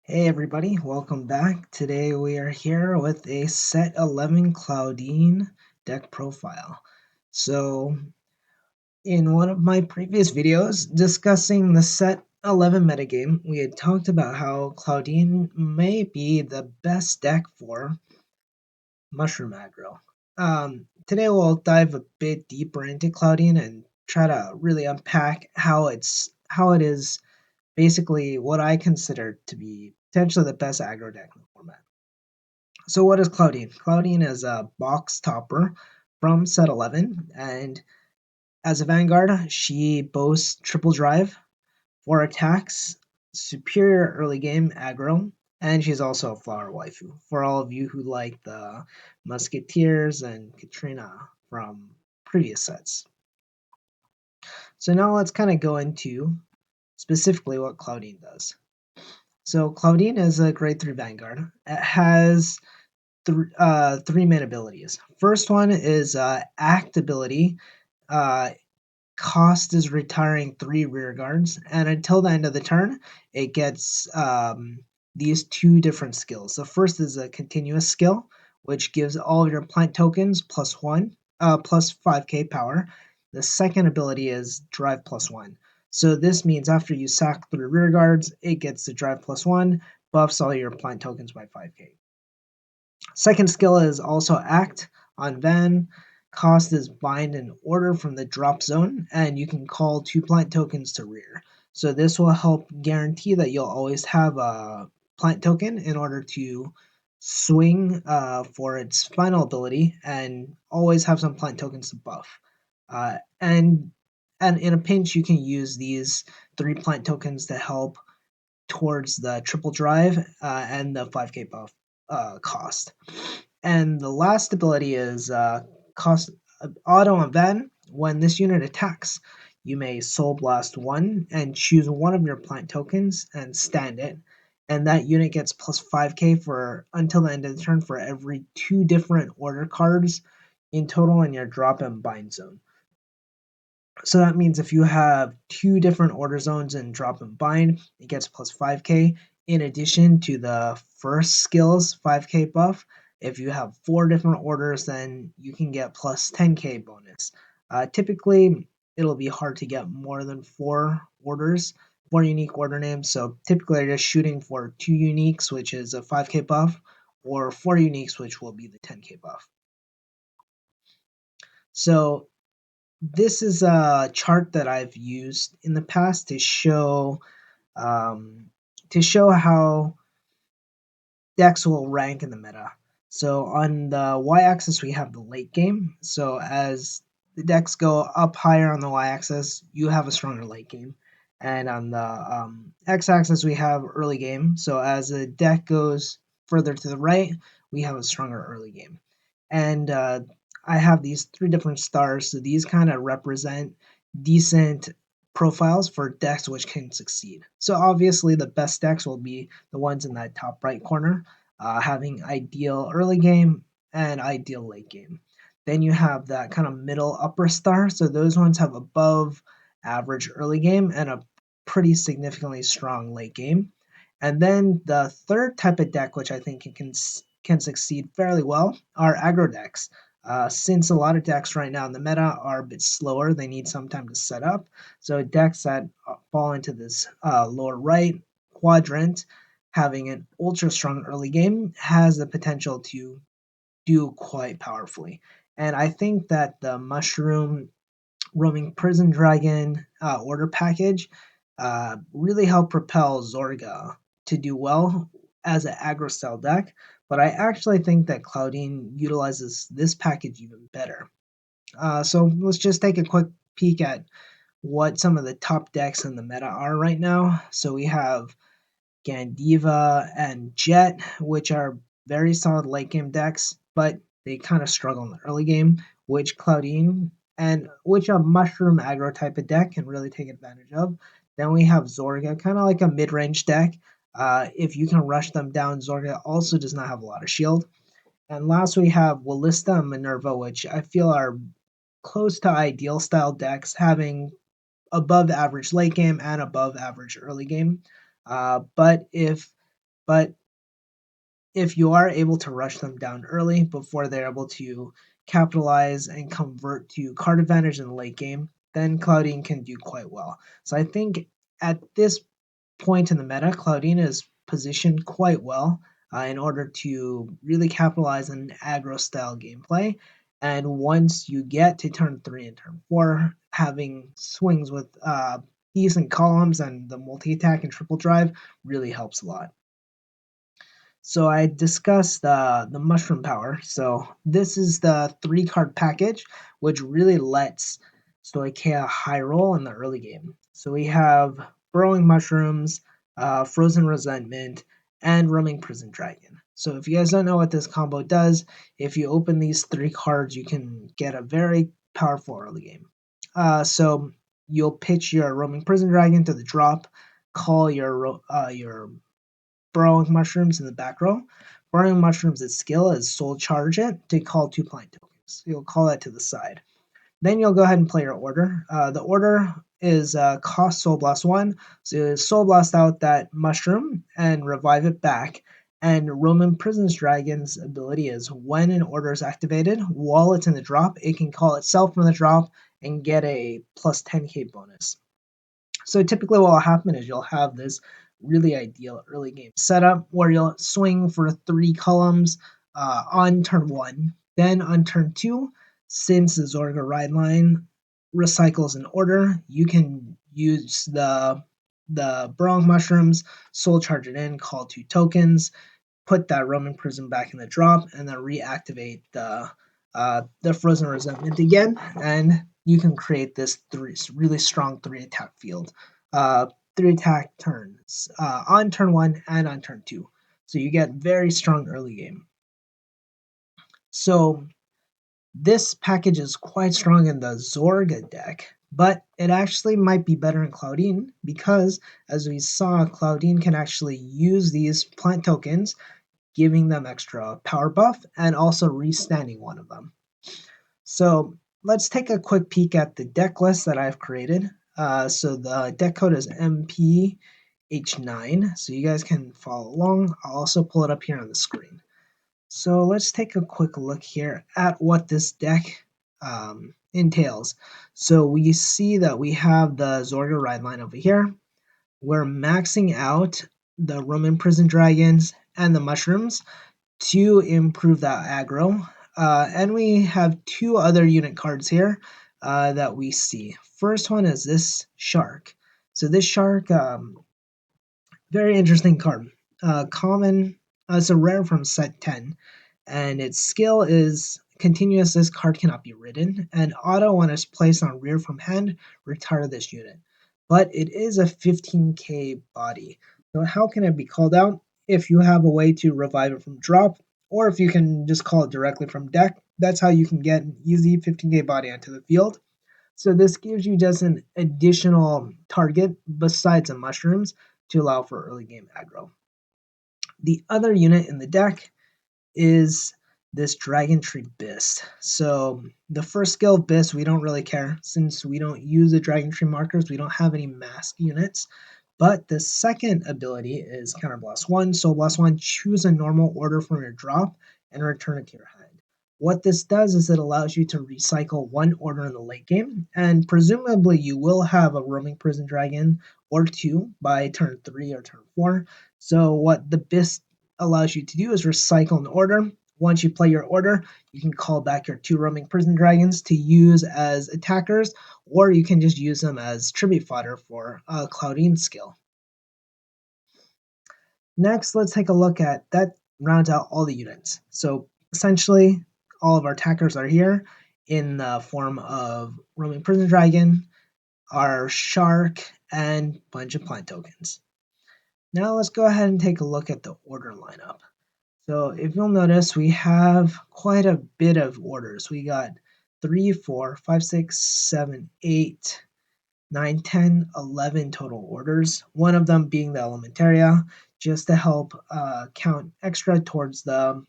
Hey everybody, welcome back. Today we are here with a set 11 Claudine deck profile. So, in one of my previous videos discussing the set 11 metagame, we had talked about how Claudine may be the best deck for Mushroom aggro. Today we'll dive a bit deeper into Claudine and try to really unpack how it is basically what I consider to be potentially the best aggro deck in the format. So what is Claudine? Claudine is a box topper from set 11, and as a Vanguard, she boasts triple drive, 4 attacks, superior early game aggro, and she's also a flower waifu for all of you who like the Musketeers and Katrina from previous sets. So now let's kind of go into specifically what Claudine does. So Claudine is a grade 3 Vanguard. It has three main abilities. First one is Act ability. Uh, cost is retiring 3 rear guards, and until the end of the turn, it gets these 2 different skills. The first is a continuous skill, which gives all of your plant tokens +1, plus 5k power. The second ability is drive +1. So this means after you sack 3 rear guards, it gets the drive +1, buffs all your plant tokens by 5k. Second skill is also Act on Van. Cost is Bind and Order from the drop zone, and you can call 2 plant tokens to rear. So this will help guarantee that you'll always have a plant token in order to swing for its final ability and always have some plant tokens to buff. And in a pinch, you can use these 3 plant tokens to help towards the triple drive and the 5k buff cost. And the last ability is cost auto on Ven. When this unit attacks, you may Soul Blast 1 and choose one of your plant tokens and stand it. And that unit gets plus 5k for until the end of the turn for every 2 different order cards in total in your drop and bind zone. So that means if you have 2 different order zones in drop and bind, it gets plus 5k. In addition to the first skill's 5k buff, if you have 4 different orders, then you can get plus 10k bonus. Typically, it'll be hard to get more than 4 orders, 4 unique order names. So typically, you're just shooting for 2 uniques, which is a 5k buff, or 4 uniques, which will be the 10k buff. So this is a chart that I've used in the past um, to show how decks will rank in the meta. So on the y-axis we have the late game. So as the decks go up higher on the y-axis, you have a stronger late game. And on the x-axis we have early game. So as the deck goes further to the right, we have a stronger early game. And I have these 3 different stars. So these kind of represent decent profiles for decks which can succeed. So obviously the best decks will be the ones in that top right corner, having ideal early game and ideal late game. Then you have that kind of middle upper star. So those ones have above average early game and a pretty significantly strong late game. And then the third type of deck, which I think can succeed fairly well, are aggro decks. Since a lot of decks right now in the meta are a bit slower, they need some time to set up. So decks that fall into this lower right quadrant, having an ultra strong early game, has the potential to do quite powerfully. And I think that the Mushroom Roaming Prison Dragon order package really helped propel Zorga to do well as an aggro style deck, but I actually think that Claudine utilizes this package even better. So let's just take a quick peek at what some of the top decks in the meta are right now. So we have Gandiva and Jet, which are very solid late game decks, but they kind of struggle in the early game, which Claudine and which a Mushroom aggro type of deck can really take advantage of. Then we have Zorga, kind of like a mid range deck. If you can rush them down, Zorga also does not have a lot of shield. And last we have Wallista and Minerva, which I feel are close to ideal style decks, having above average late game and above average early game. But if but if you are able to rush them down early before they're able to capitalize and convert to card advantage in the late game, then Claudine can do quite well. So I think at this point in the meta, Claudine is positioned quite well in order to really capitalize on an aggro style gameplay. And once you get to turn 3 and turn 4, having swings with decent columns and the multi attack and triple drive really helps a lot. So I discussed the mushroom power. So this is the 3 card package, which really lets Stoichea high roll in the early game. So we have Burrowing Mushrooms, Frozen Resentment, and Roaming Prison Dragon. So if you guys don't know what this combo does, if you open these 3 cards, you can get a very powerful early game. So you'll pitch your Roaming Prison Dragon to the drop, call your Burrowing Mushrooms in the back row. Burrowing Mushrooms' skill is Soul Charge it to call 2 plant tokens. You'll call that to the side. Then you'll go ahead and play your order. The order is cost Soul Blast 1, so you Soul Blast out that mushroom and revive it back. And Roman Prison's Dragon's ability is when an order is activated, while it's in the drop, it can call itself from the drop and get a plus 10k bonus. So typically what will happen is you'll have this really ideal early game setup where you'll swing for 3 columns on turn 1. Then on turn 2, since the Zorga ride line recycles in order, you can use the Burrowing Mushrooms, Soul Charge it in, call 2 tokens, put that Roman Prison back in the drop, and then reactivate the Frozen Resentment again, and you can create this really strong 3 attack field. 3 attack turns on turn 1 and on turn 2. So you get very strong early game. So this package is quite strong in the Zorga deck, but it actually might be better in Claudine because, as we saw, Claudine can actually use these plant tokens, giving them extra power buff and also restanding one of them. So let's take a quick peek at the deck list that I've created. So the deck code is MPH9, so you guys can follow along. I'll also pull it up here on the screen. So let's take a quick look here at what this deck entails. So we see that we have the Zorga ride line over here. We're maxing out the Roman Prison Dragons and the Mushrooms to improve that aggro. And we have 2 other unit cards here that we see. First one is this Shark. So this Shark, very interesting card. Common, it's a rare from set 10, and its skill is continuous. This card cannot be ridden, and auto when it's placed on rear from hand, retire this unit. But it is a 15k body. So how can it be called out? If you have a way to revive it from drop, or if you can just call it directly from deck, that's how you can get an easy 15k body onto the field. So this gives you just an additional target besides the mushrooms to allow for early game aggro. The other unit in the deck is this Dragon Tree Bist. So the first skill of Bist, we don't really care since we don't use the Dragon Tree markers. We don't have any mask units. But the second ability is Counter Blast 1. So Blast 1, choose a normal order from your drop and return it to your hand. What this does is it allows you to recycle 1 order in the late game, and presumably you will have a Roaming Prison Dragon or 2 by turn 3 or turn 4. So what the Bist allows you to do is recycle an order. Once you play your order, you can call back your 2 Roaming Prison Dragons to use as attackers, or you can just use them as tribute fodder for a Claudine skill. Next, let's take a look at that. Rounds out all the units. So essentially, all of our attackers are here in the form of Roaming Prison Dragon, our Shark, and bunch of plant tokens. Now let's go ahead and take a look at the order lineup. So if you'll notice, we have quite a bit of orders. We got 3, 4, 5, 6, 7, 8, 9, 10, 11 total orders. One of them being the Elementaria, just to help count extra towards the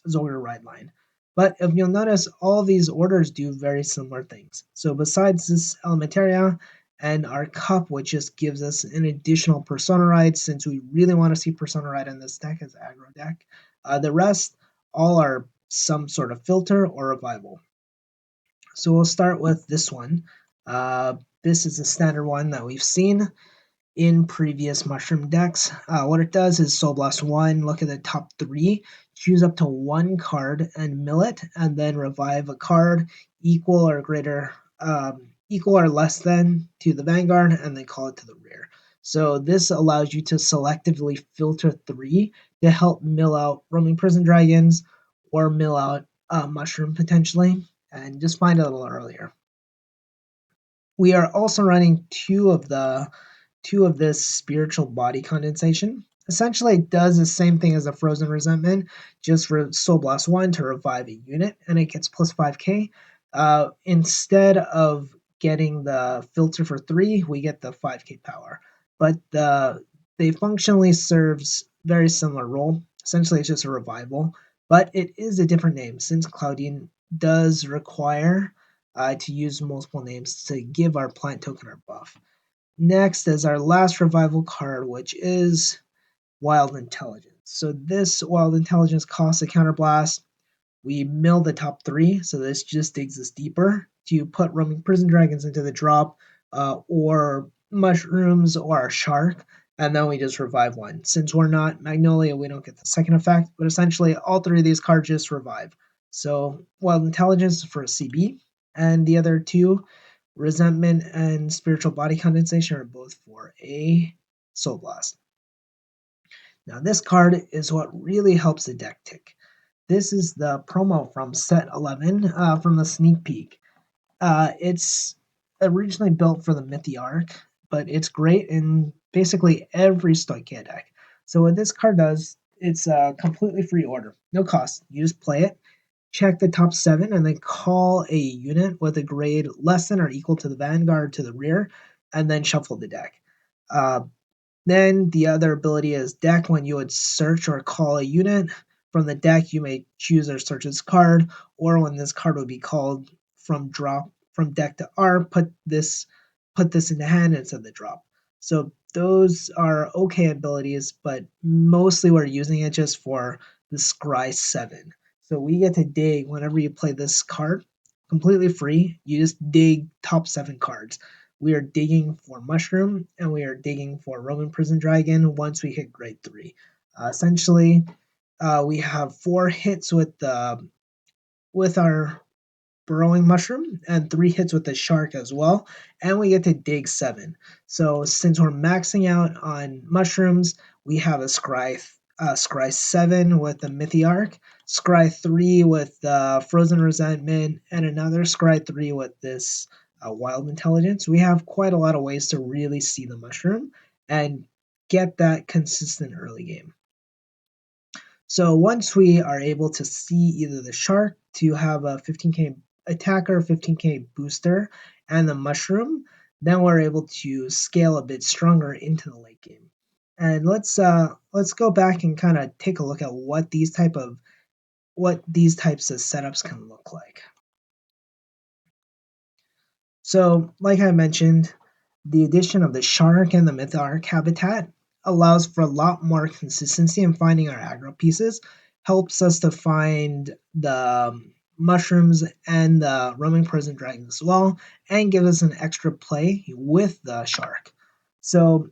Zorga ride line. But if you'll notice, all of these orders do very similar things. So besides this Elementaria and our cup, which just gives us an additional Persona ride since we really want to see Persona ride in this deck as aggro deck. The rest all are some sort of filter or revival. So we'll start with this one. This is a standard one that we've seen in previous mushroom decks. What it does is Soul Blast 1, look at the top 3, choose up to 1 card and mill it, and then revive a card equal or greater, equal or less than to the Vanguard, and then call it to the rear. So this allows you to selectively filter 3 to help mill out Roaming Prison Dragons or mill out Mushroom potentially, and just find it a little earlier. We are also running two of this spiritual body condensation. Essentially, it does the same thing as a Frozen Resentment, just for Soul Blast 1 to revive a unit, and it gets plus 5k. Instead of getting the filter for 3, we get the 5k power. But they functionally serves very similar role. Essentially, it's just a revival, but it is a different name since Claudine does require to use multiple names to give our plant token our buff. Next is our last revival card, which is Wild Intelligence. So this Wild Intelligence costs a counterblast. We mill the top 3, so this just digs us deeper to put Roaming Prison Dragons into the drop, or Mushrooms or a Shark, and then we just revive one. Since we're not Magnolia, we don't get the second effect, but essentially all 3 of these cards just revive. So Wild Intelligence for a CB, and the other 2, Resentment and Spiritual Body Condensation, are both for a Soul Blast. Now this card is what really helps the deck tick. This is the promo from set 11 from the sneak peek. It's originally built for the Mythiarch, but it's great in basically every Stoichia deck. So what this card does, it's a completely free order, no cost. You just play it, check the top 7, and then call a unit with a grade less than or equal to the Vanguard to the rear, and then shuffle the deck. Then the other ability is deck. When you would search or call a unit from the deck, you may choose or search this card, or when this card would be called from deck to R, put this into hand instead of the drop. So those are okay abilities, but mostly we're using it just for the Scry 7. So we get to dig whenever you play this card, completely free. You just dig top 7 cards. We are digging for Mushroom, and we are digging for Roman Prison Dragon once we hit grade 3. Essentially, we have 4 hits with our Burrowing Mushroom and 3 hits with the Shark as well, and we get to dig 7. So since we're maxing out on Mushrooms, we have a Scry 7 with the Mythiarch, Scry 3 with Frozen Resentment, and another Scry 3 with this Wild Intelligence. We have quite a lot of ways to really see the Mushroom and get that consistent early game. So once we are able to see either the Shark to have a 15k attacker, 15k booster, and the Mushroom, then we're able to scale a bit stronger into the late game. And let's go back and kind of take a look at what these types of setups can look like. So, like I mentioned, the addition of the Shark and the Mythiarch habitat allows for a lot more consistency in finding our aggro pieces, helps us to find the Mushrooms and the Roaming Prison Dragons as well, and gives us an extra play with the Shark. So,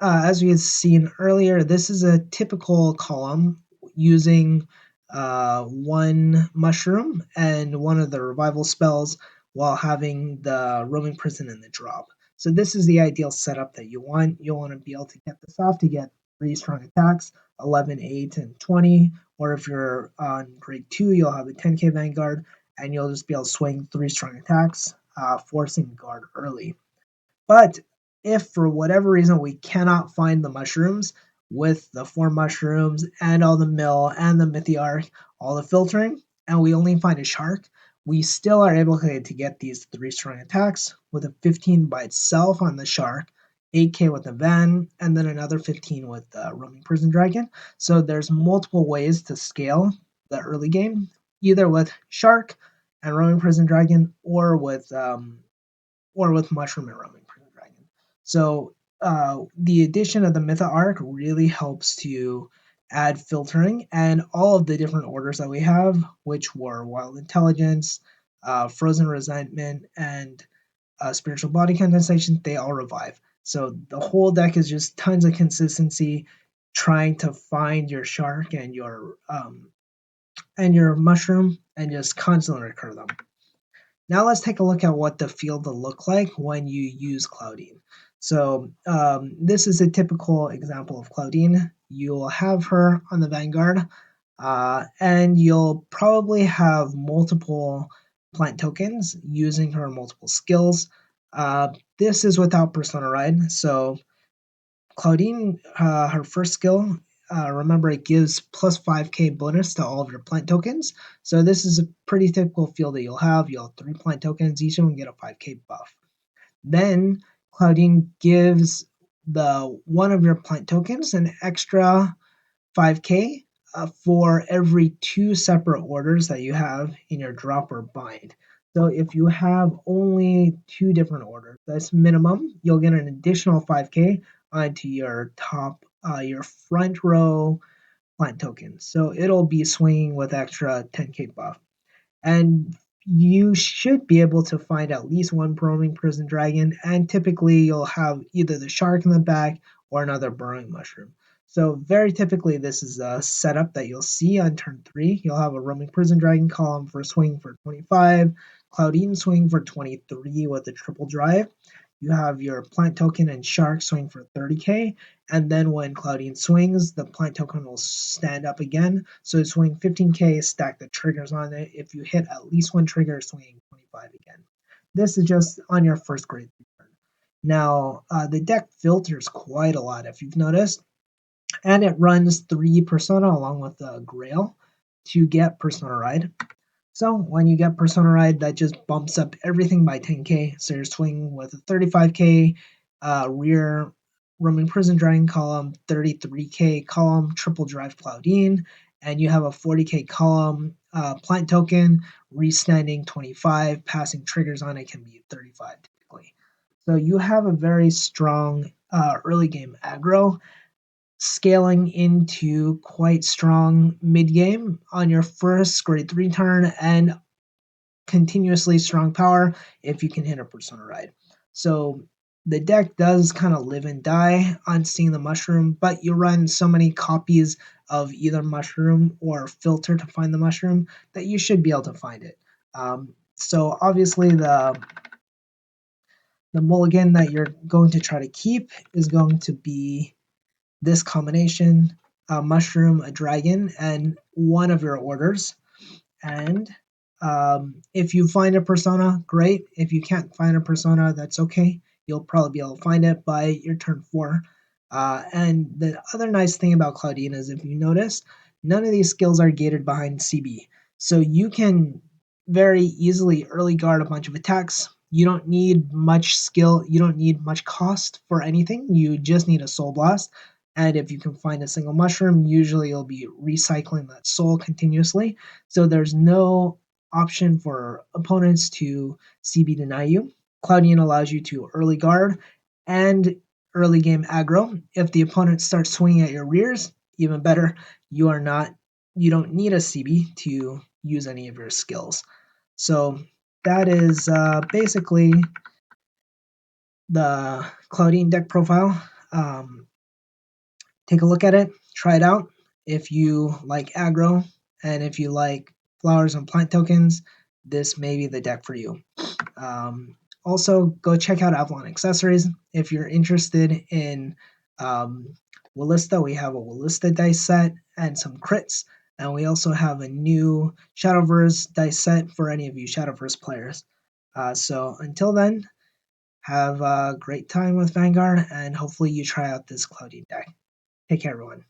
as we had seen earlier, this is a typical column using 1 Mushroom and 1 of the revival spells while having the Roaming Prison in the drop. So this is the ideal setup that you want. You'll want to be able to get this off to get 3 strong attacks, 11, 8, and 20. Or if you're on grade 2, you'll have a 10k Vanguard, and you'll just be able to swing 3 strong attacks, forcing guard early. But if for whatever reason we cannot find the Mushrooms with the 4 Mushrooms and all the mill and the Mythiarch, all the filtering, and we only find a Shark, we still are able to get these 3 strong attacks with a 15 by itself on the Shark, 8k with the Van, and then another 15 with the Roaming Prison Dragon. So there's multiple ways to scale the early game, either with Shark and Roaming Prison Dragon, or with Mushroom and Roaming Prison Dragon. So the addition of the Mytha arc really helps to add filtering, and all of the different orders that we have, which were Wild Intelligence, Frozen Resentment, and Spiritual Body Condensation, they all revive. So the whole deck is just tons of consistency, trying to find your shark and your mushroom, and just constantly recur them. Now let's take a look at what the field will look like when you use Claudine. So this is a typical example of Claudine. You'll have her on the Vanguard, and you'll probably have multiple plant tokens using her multiple skills. This is without Persona Ride, so Claudine, her first skill, remember it gives plus 5k bonus to all of your plant tokens. So this is a pretty typical field that you'll have. You'll have 3 plant tokens, each of them get a 5k buff. Then Claudine gives the one of your plant tokens an extra 5k for every 2 separate orders that you have in your drop or bind. So if you have only 2 different orders, that's minimum, you'll get an additional 5k onto your your front row plant tokens. So it'll be swinging with extra 10k buff. And you should be able to find at least one burrowing prison dragon, and typically you'll have either the shark in the back or another burrowing mushroom. So very typically this is a setup that you'll see on turn 3. You'll have a roaming prison dragon column for swing for 25, Claudine swing for 23 with a triple drive. You have your plant token and shark swing for 30k, and then when Claudine swings, the plant token will stand up again. So swing 15k, stack the triggers on it. If you hit at least one trigger, swing 25 again. This is just on your first grade turn. Now, the deck filters quite a lot, if you've noticed, and it runs 3 Persona along with the Grail to get Persona Ride. So when you get Persona Ride, that just bumps up everything by 10k. So you're swinging with a 35k rear roaming prison dragon column, 33k column triple drive Claudine, and you have a 40k column plant token, restanding 25, passing triggers on it can be 35 typically. So you have a very strong early game aggro, scaling into quite strong mid game on your first grade 3 turn, and continuously strong power if you can hit a Persona Ride. So the deck does kind of live and die on seeing the mushroom, but you run so many copies of either mushroom or filter to find the mushroom that you should be able to find it. So obviously the mulligan that you're going to try to keep is going to be this combination: a mushroom, a dragon, and one of your orders. And if you find a persona, great. If you can't find a persona, that's okay. You'll probably be able to find it by your turn 4. And the other nice thing about Claudine is, if you notice, none of these skills are gated behind CB. So you can very easily early guard a bunch of attacks. You don't need much skill, you don't need much cost for anything. You just need a soul blast. And if you can find a single mushroom, usually you'll be recycling that soul continuously. So there's no option for opponents to CB deny you. Claudine allows you to early guard and early game aggro. If the opponent starts swinging at your rears, even better. You don't need a CB to use any of your skills. So that is basically the Claudine deck profile. Take a look at it, try it out. If you like aggro and if you like flowers and plant tokens, this may be the deck for you. Also, go check out Avalon accessories. If you're interested in Willista, we have a Willista dice set and some crits. And we also have a new Shadowverse dice set for any of you Shadowverse players. So until then, have a great time with Vanguard, and hopefully you try out this Claudine deck. Take care, everyone.